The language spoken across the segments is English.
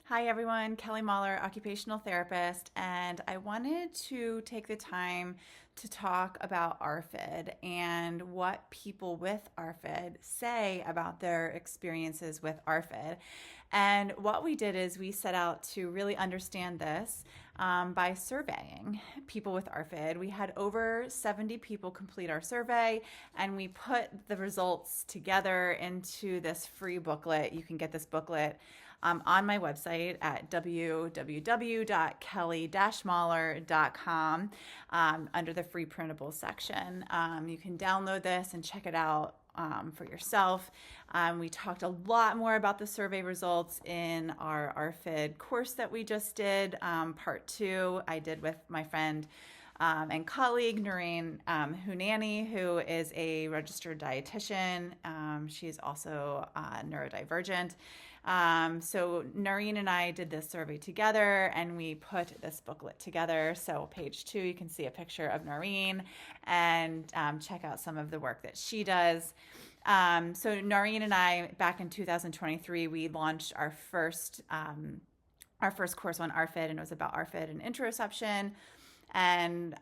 Hi everyone, Kelly Mahler, occupational therapist, and I wanted to take the time to talk about ARFID and what people with ARFID say about their experiences with ARFID. And what we did is we set out to really understand this by surveying people with ARFID. We had over 70 people complete our survey, and we put the results together into this free booklet. You can get this booklet on my website at www.kelly-mahler.com under the free printables section. You can download this and check it out for yourself. We talked a lot more about the survey results in our ARFID course that we just did, part 2. I did with my friend and colleague Noreen Hunani, who is a registered dietitian. She's also neurodivergent. So Noreen and I did this survey together, and we put this booklet together. So page 2, you can see a picture of Noreen and check out some of the work that she does. So Noreen and I, back in 2023, we launched our first course on ARFID, and it was about ARFID and interoception. And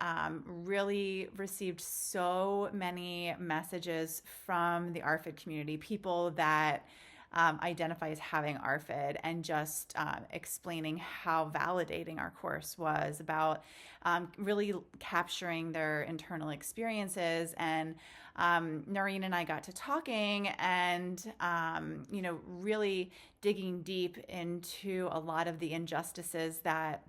really received so many messages from the ARFID community, people that identify as having ARFID, and just explaining how validating our course was about really capturing their internal experiences. And Noreen and I got to talking and, really digging deep into a lot of the injustices that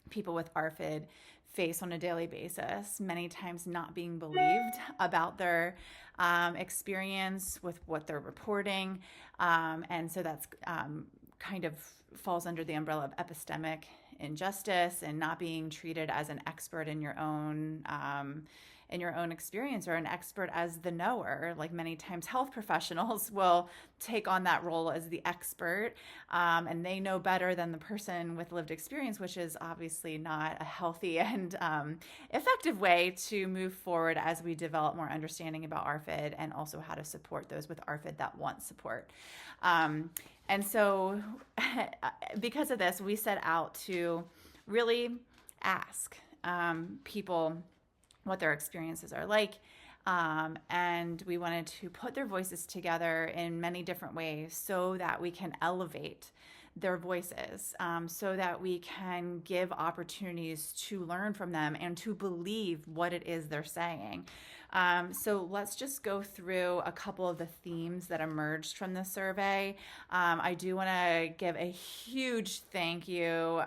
people with ARFID face on a daily basis, many times not being believed about their experience with what they're reporting. And so that's kind of falls under the umbrella of epistemic injustice and not being treated as an expert in your own experience, or an expert as the knower. Like, many times health professionals will take on that role as the expert, and they know better than the person with lived experience, which is obviously not a healthy and effective way to move forward as we develop more understanding about ARFID, and also how to support those with ARFID that want support. And so because of this, we set out to really ask people what their experiences are like. And we wanted to put their voices together in many different ways so that we can elevate their voices, so that we can give opportunities to learn from them and to believe what it is they're saying. So let's just go through a couple of the themes that emerged from the survey. I do want to give a huge thank you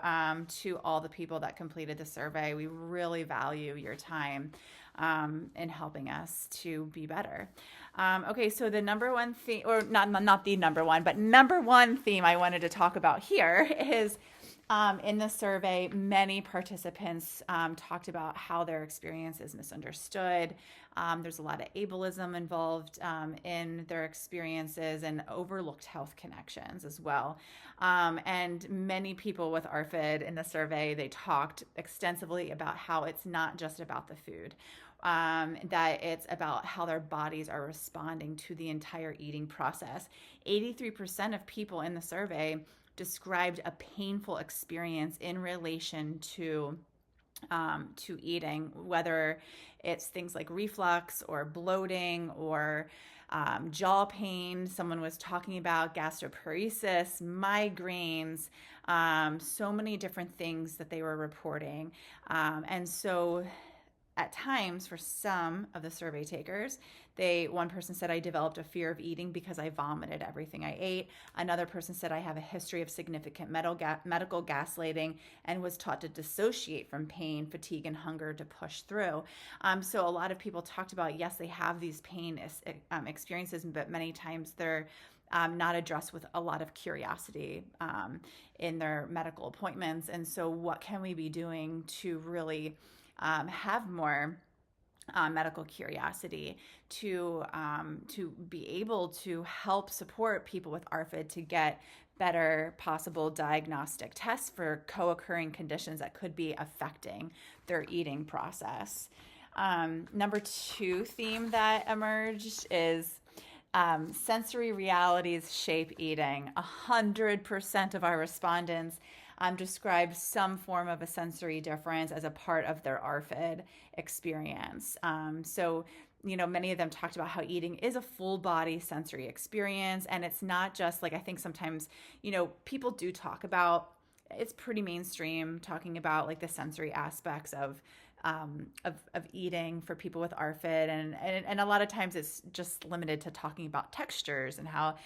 to all the people that completed the survey. We really value your time in helping us to be better. Okay, so the number one theme, or not the number one, but number one theme I wanted to talk about here is in the survey, many participants talked about how their experience is misunderstood. There's a lot of ableism involved in their experiences, and overlooked health connections as well. And many people with ARFID in the survey, they talked extensively about how it's not just about the food. That it's about how their bodies are responding to the entire eating process. 83% of people in the survey described a painful experience in relation to eating, whether it's things like reflux or bloating or jaw pain. Someone was talking about gastroparesis, migraines, so many different things that they were reporting. And so at times, for some of the survey takers, one person said, I developed a fear of eating because I vomited everything I ate. Another person said, I have a history of significant medical gaslighting and was taught to dissociate from pain, fatigue, and hunger to push through. So a lot of people talked about, yes, they have these pain experiences, but many times they're not addressed with a lot of curiosity in their medical appointments. And so what can we be doing to really have more medical curiosity to be able to help support people with ARFID to get better possible diagnostic tests for co-occurring conditions that could be affecting their eating process. Number 2 theme that emerged is Sensory realities shape eating. 100% of our respondents described some form of a sensory difference as a part of their ARFID experience. Many of them talked about how eating is a full body sensory experience. And it's not just like, I think sometimes, people do talk about, it's pretty mainstream talking about like the sensory aspects of eating for people with ARFID, and a lot of times it's just limited to talking about textures and how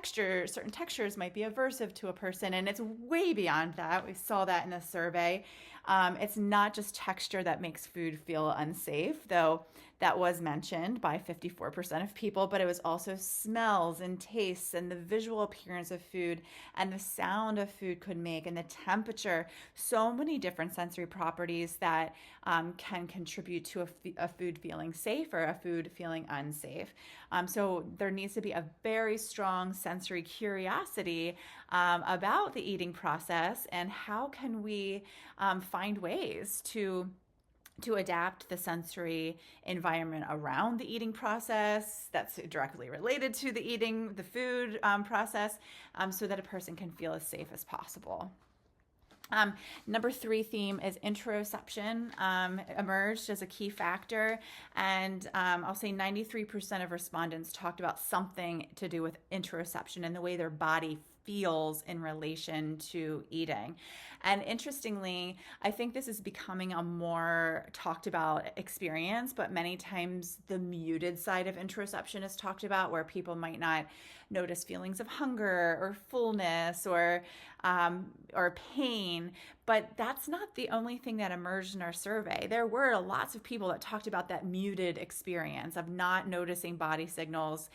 certain textures might be aversive to a person, and it's way beyond that. We saw that in a survey. It's not just texture that makes food feel unsafe, though that was mentioned by 54% of people, but it was also smells and tastes and the visual appearance of food and the sound of food could make and the temperature. So many different sensory properties that can contribute to a food feeling safe or a food feeling unsafe. So there needs to be a very strong sensory curiosity about the eating process and how can we find ways to adapt the sensory environment around the eating process that's directly related to the food process, so that a person can feel as safe as possible. Number 3 theme is interoception emerged as a key factor, and I'll say 93% of respondents talked about something to do with interoception and the way their body feels in relation to eating. And interestingly, I think this is becoming a more talked about experience, but many times the muted side of interoception is talked about, where people might not notice feelings of hunger or fullness or pain. But that's not the only thing that emerged in our survey. There were lots of people that talked about that muted experience of not noticing body signals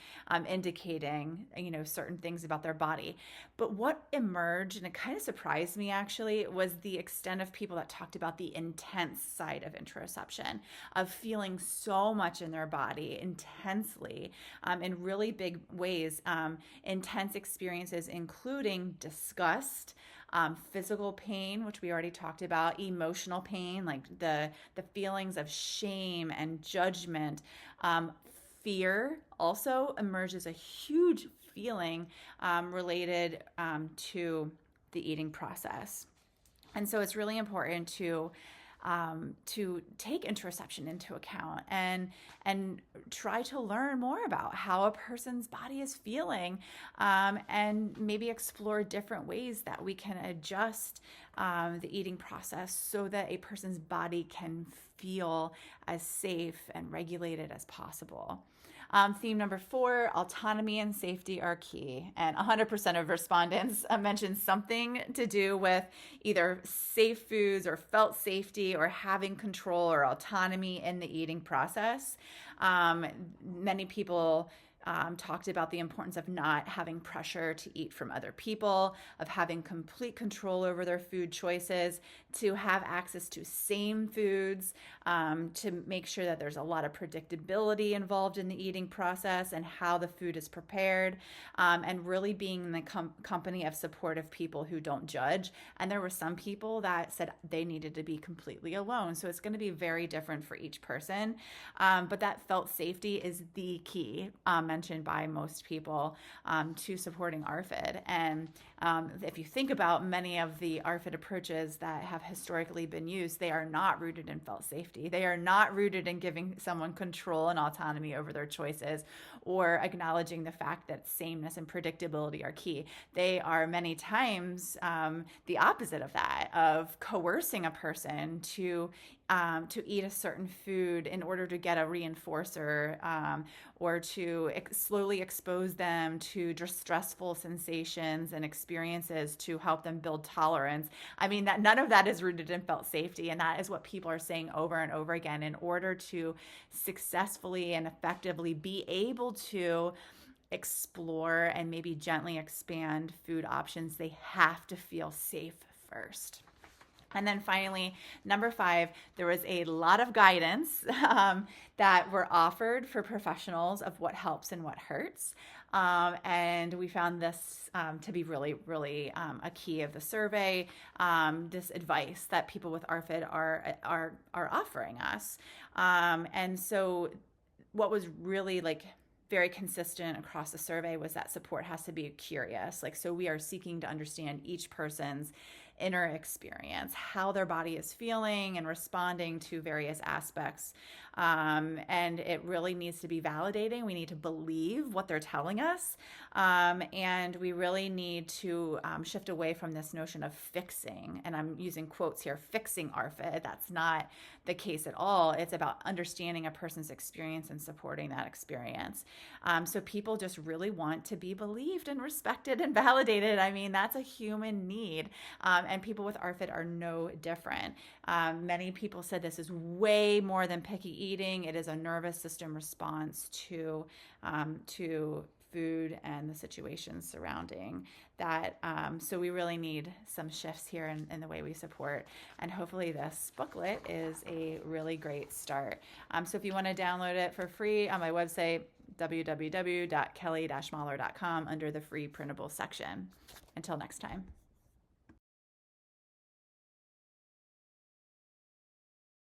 indicating, certain things about their body. But what emerged, and it kind of surprised me actually, was the extent of people that talked about the intense side of interoception, of feeling so much in their body intensely, in really big ways, intense experiences, including disgust, physical pain, which we already talked about, emotional pain, like the feelings of shame and judgment. Fear also emerges a huge feeling related to the eating process. And so it's really important to take interoception into account and try to learn more about how a person's body is feeling, and maybe explore different ways that we can adjust the eating process so that a person's body can feel as safe and regulated as possible. Theme number 4, autonomy and safety are key. And 100% of respondents mentioned something to do with either safe foods or felt safety or having control or autonomy in the eating process. Many people talked about the importance of not having pressure to eat from other people, of having complete control over their food choices, to have access to same foods, to make sure that there's a lot of predictability involved in the eating process and how the food is prepared, and really being in the company of supportive people who don't judge. And there were some people that said they needed to be completely alone. So it's going to be very different for each person. But that felt safety is the key, mentioned by most people, to supporting ARFID. And if you think about many of the ARFID approaches that have historically been used, they are not rooted in felt safety. They are not rooted in giving someone control and autonomy over their choices or acknowledging the fact that sameness and predictability are key. They are many times the opposite of that, of coercing a person to eat a certain food in order to get a reinforcer, or to slowly expose them to just stressful sensations and experiences to help them build tolerance. I mean, that none of that is rooted in felt safety, and that is what people are saying over and over again. In order to successfully and effectively be able to explore and maybe gently expand food options, they have to feel safe first. And then finally, number 5, there was a lot of guidance that were offered for professionals of what helps and what hurts. And we found this to be really, really a key of the survey, this advice that people with ARFID are offering us. And so what was really very consistent across the survey was that support has to be curious. Like, so we are seeking to understand each person's inner experience, how their body is feeling and responding to various aspects. And it really needs to be validating. We need to believe what they're telling us. And we really need to shift away from this notion of fixing. And I'm using quotes here, fixing ARFID. That's not the case at all. It's about understanding a person's experience and supporting that experience. So people just really want to be believed and respected and validated. I mean, that's a human need. And people with ARFID are no different. Many people said this is way more than picky eating. It is a nervous system response to food and the situations surrounding that. So we really need some shifts here in the way we support. And hopefully this booklet is a really great start. So if you want to download it for free on my website, www.kelly-mahler.com, under the free printable section. Until next time.